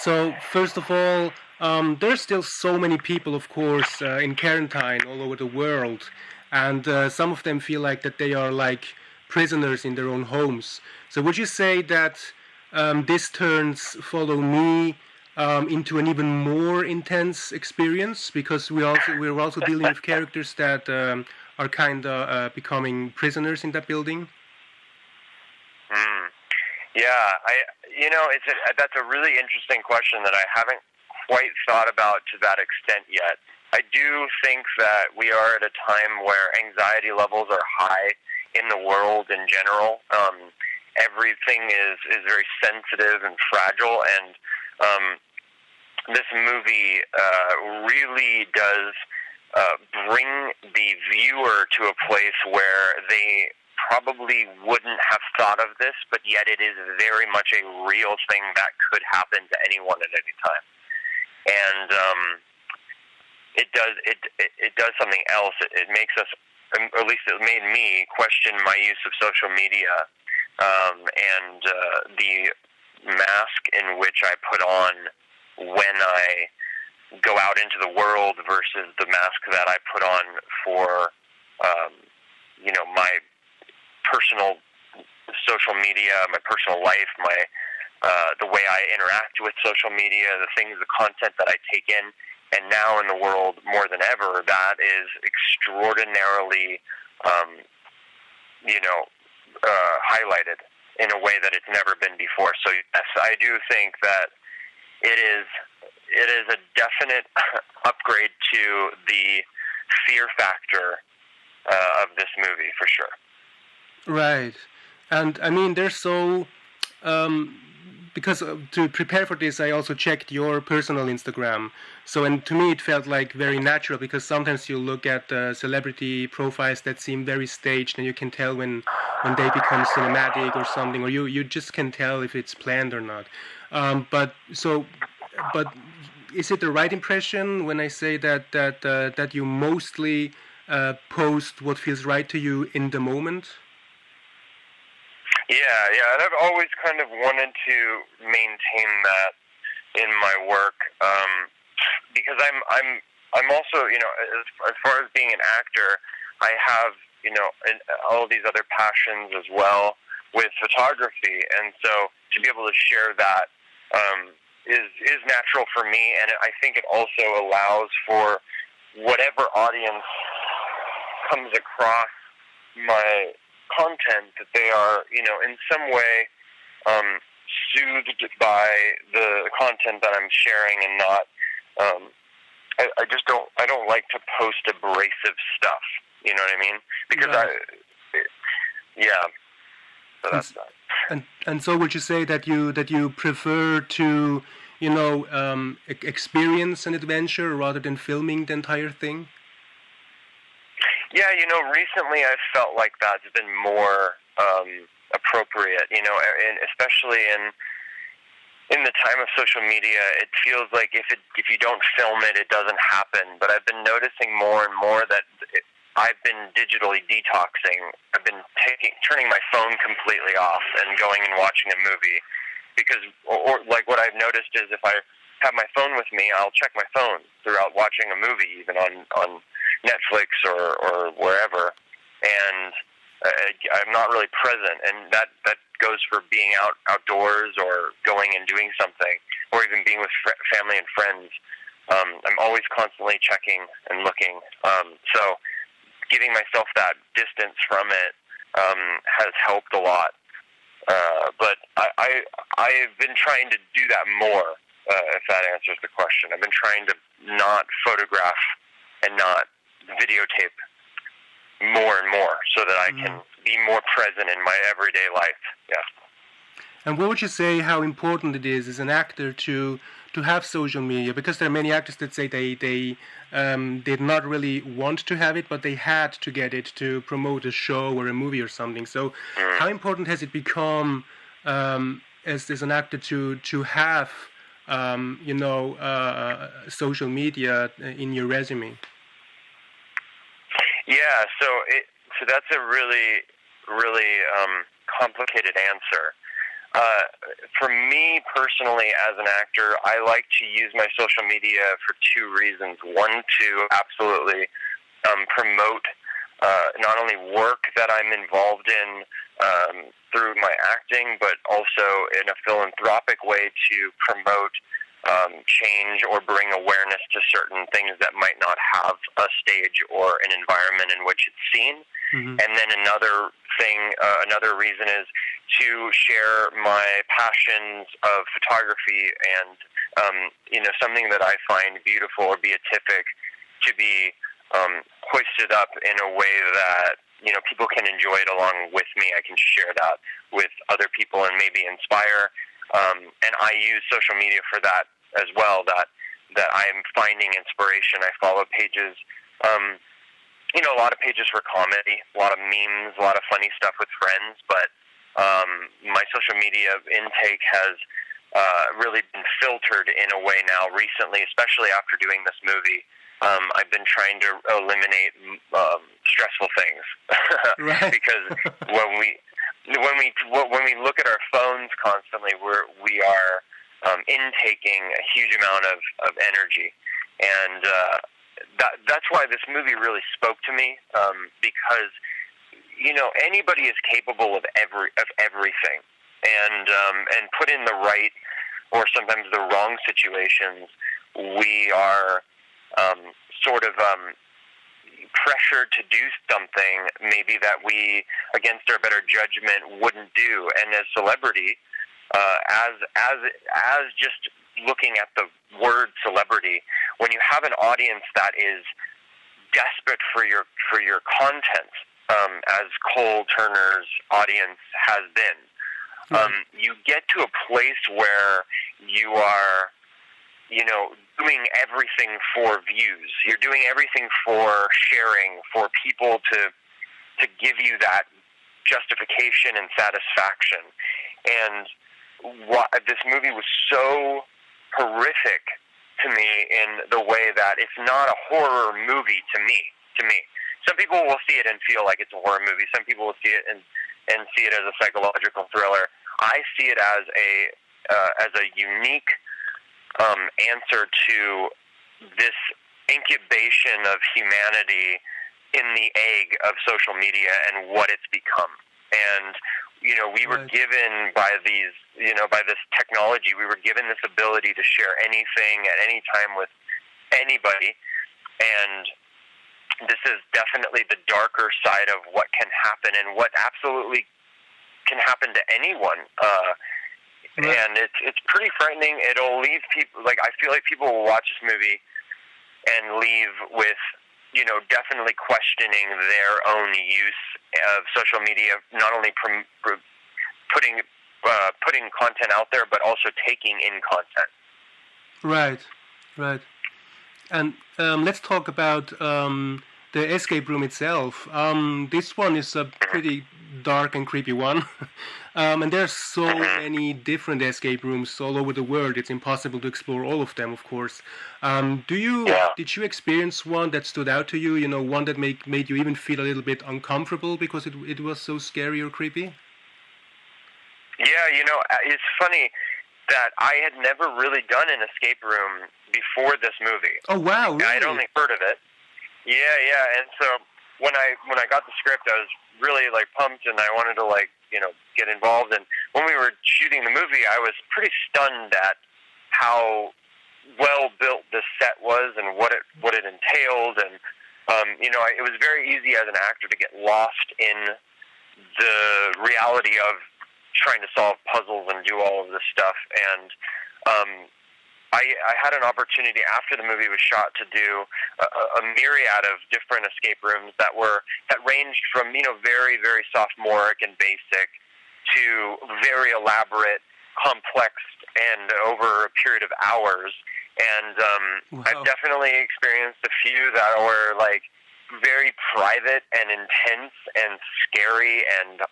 So first of all, there's still so many people, of course, in quarantine all over the world, and some of them feel like that they are like prisoners in their own homes. So would you say that this turns Follow Me into an even more intense experience because we're also dealing with characters that are kind of becoming prisoners in that building? Mm. Yeah, that's a really interesting question that I haven't quite thought about to that extent yet. I do think that we are at a time where anxiety levels are high in the world in general. Everything is very sensitive and fragile, and this movie really does bring the viewer to a place where they probably wouldn't have thought of this, but yet it is very much a real thing that could happen to anyone at any time. And it does something else. It makes us, or at least it made me, question my use of social media and the mask in which I put on when I go out into the world versus the mask that I put on for my personal social media, my personal life, my the way I interact with social media, the content that I take in. And now in the world, more than ever, that is extraordinarily, highlighted in a way that it's never been before. So yes, I do think that it is a definite upgrade to the fear factor of this movie, for sure. Right. And I mean, they're so because to prepare for this, I also checked your personal Instagram. So, and to me, it felt like very natural because sometimes you look at celebrity profiles that seem very staged, and you can tell when they become cinematic or something, or you just can tell if it's planned or not. But is it the right impression when I say that you mostly post what feels right to you in the moment? Yeah, and I've always kind of wanted to maintain that in my work because I'm also as far as being an actor, I have all these other passions as well with photography, and so to be able to share that is natural for me, and I think it also allows for whatever audience comes across my content that they are, in some way soothed by the content that I'm sharing and not. I don't like to post abrasive stuff. You know what I mean? Because Right. So that's that. And so would you say that you prefer to experience an adventure rather than filming the entire thing? Yeah, recently I've felt like that's been more appropriate, and especially in the time of social media, it feels like if you don't film it, it doesn't happen. But I've been noticing more and more that I've been digitally detoxing. I've been turning my phone completely off and going and watching a movie because, or like what I've noticed is if I have my phone with me, I'll check my phone throughout watching a movie, even on Netflix or wherever, and I'm not really present, and that goes for being outdoors or going and doing something, or even being with family and friends. I'm always constantly checking and looking, so giving myself that distance from it has helped a lot. But I've been trying to do that more, if that answers the question. I've been trying to not photograph and not videotape more and more so that I can be more present in my everyday life. Yeah. And what would you say how important it is as an actor to have social media? Because there are many actors that say they did not really want to have it, but they had to get it to promote a show or a movie or something. So how important has it become as an actor to have social media in your resume? Yeah, so that's a really, really complicated answer. For me personally, as an actor, I like to use my social media for two reasons. One, to absolutely promote not only work that I'm involved in through my acting, but also in a philanthropic way to promote change or bring awareness to certain things that might not have a stage or an environment in which it's seen. Mm-hmm. And then another thing, another reason is to share my passions of photography and, something that I find beautiful or beatific to be hoisted up in a way that, people can enjoy it along with me. I can share that with other people and maybe inspire. And I use social media for that as well, that I'm finding inspiration. I follow pages, a lot of pages for comedy, a lot of memes, a lot of funny stuff with friends, but my social media intake has really been filtered in a way now recently, especially after doing this movie. I've been trying to eliminate stressful things because when we look at our phones constantly, we are intaking a huge amount of energy, and that's why this movie really spoke to me, because anybody is capable of everything, and put in the right or sometimes the wrong situations, we are sort of pressured to do something maybe that we, against our better judgment, wouldn't do. And as celebrity, as just looking at the word celebrity, when you have an audience that is desperate for your content, as Cole Turner's audience has been, you get to a place where you are, doing everything for views. You're doing everything for sharing, for people to give you that justification and satisfaction. And this movie was so horrific to me in the way that it's not a horror movie to me. Some people will see it and feel like it's a horror movie. Some people will see it and see it as a psychological thriller. I see it as a unique answer to this incubation of humanity in the egg of social media and what it's become. And we were given by this technology, we were given this ability to share anything at any time with anybody, and this is definitely the darker side of what can happen and what absolutely can happen to anyone. And it's pretty frightening. It'll leave people, I feel like people will watch this movie and leave with, definitely questioning their own use of social media, not only putting content out there, but also taking in content. Right. And let's talk about the escape room itself. This one is a pretty dark and creepy one. And there's so many different escape rooms all over the world. It's impossible to explore all of them, of course. Did you experience one that stood out to you? One that made you even feel a little bit uncomfortable because it was so scary or creepy? Yeah, it's funny that I had never really done an escape room before this movie. Oh wow! Really? I'd only heard of it. Yeah, and so when I got the script, I was really pumped, and I wanted to get involved. And when we were shooting the movie, I was pretty stunned at how well built this set was and what it entailed. And it was very easy as an actor to get lost in the reality of trying to solve puzzles and do all of this stuff. And I had an opportunity after the movie was shot to do a myriad of different escape rooms that ranged from very, very sophomoric and basic to very elaborate, complex, and over a period of hours. And wow. I've definitely experienced a few that were very private and intense and scary and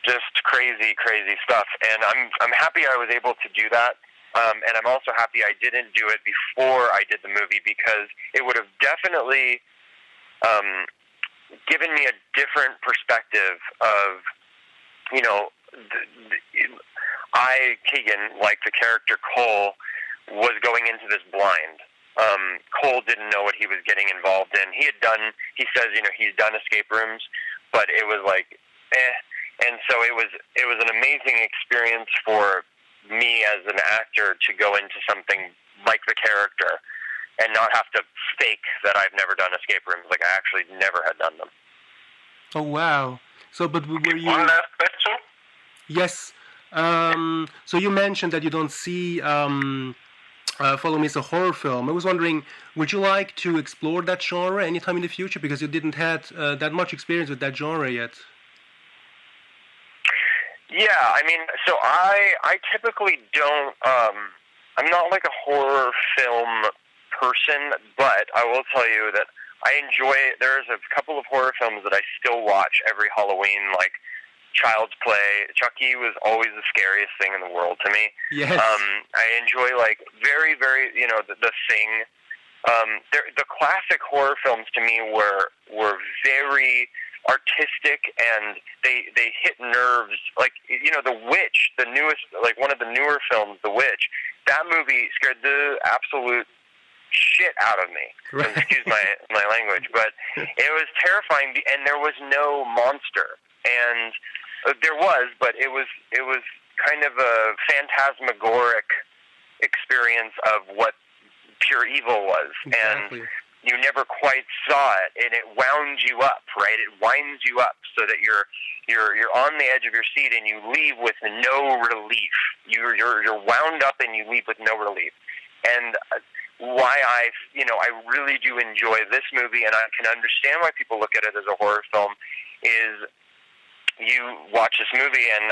just crazy stuff. And I'm happy I was able to do that. And I'm also happy I didn't do it before I did the movie, because it would have definitely given me a different perspective of, Keegan, like the character Cole, was going into this blind. Cole didn't know what he was getting involved in. He says, he's done escape rooms, but it was like, And so it was an amazing experience for me as an actor to go into something like the character and not have to fake that I've never done escape rooms. Like, I actually never had done them. Oh, wow. So, but were you... One last question? Yes. So you mentioned that you don't see Follow Me as a horror film. I was wondering, would you like to explore that genre anytime in the future? Because you didn't have that much experience with that genre yet. Yeah, I mean, so I typically don't, I'm not like a horror film person, but I will tell you that I enjoy, there's a couple of horror films that I still watch every Halloween, like Child's Play. Chucky was always the scariest thing in the world to me. Yes. I enjoy, like, very, very, the Thing. The classic horror films to me were very artistic, and they hit nerves. Like, The Witch, the newest, like one of the newer films, The Witch, that movie scared the absolute shit out of me. Right. Excuse my language, but it was terrifying, and there was no monster. And there was, but it was kind of a phantasmagoric experience of what pure evil was. Exactly. And you never quite saw it, and it wound you up, right? It winds you up so that you're on the edge of your seat, and you leave with no relief. You're wound up, and you leave with no relief. And why I really do enjoy this movie, and I can understand why people look at it as a horror film, is you watch this movie, and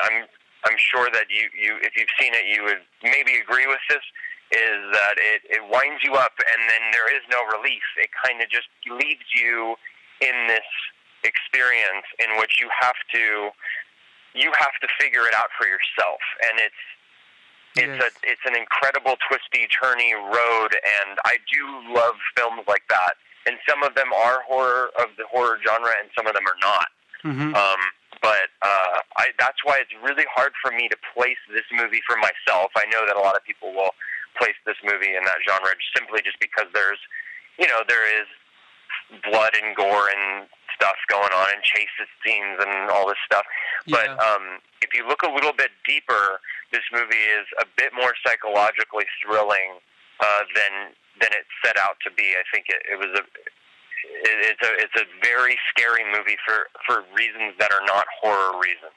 I'm sure that you if you've seen it, you would maybe agree with this. Is that it winds you up, and then there is no relief. It kind of just leaves you in this experience in which you have to figure it out for yourself, and it's an incredible twisty, turny road, and I do love films like that. And some of them are of the horror genre, and some of them are not. Mm-hmm. But that's why it's really hard for me to place this movie for myself. I know that a lot of people will place this movie in that genre simply just because there is blood and gore and stuff going on, and chase scenes and all this stuff. Yeah. But if you look a little bit deeper, this movie is a bit more psychologically thrilling than it set out to be. I think it's a very scary movie for reasons that are not horror reasons.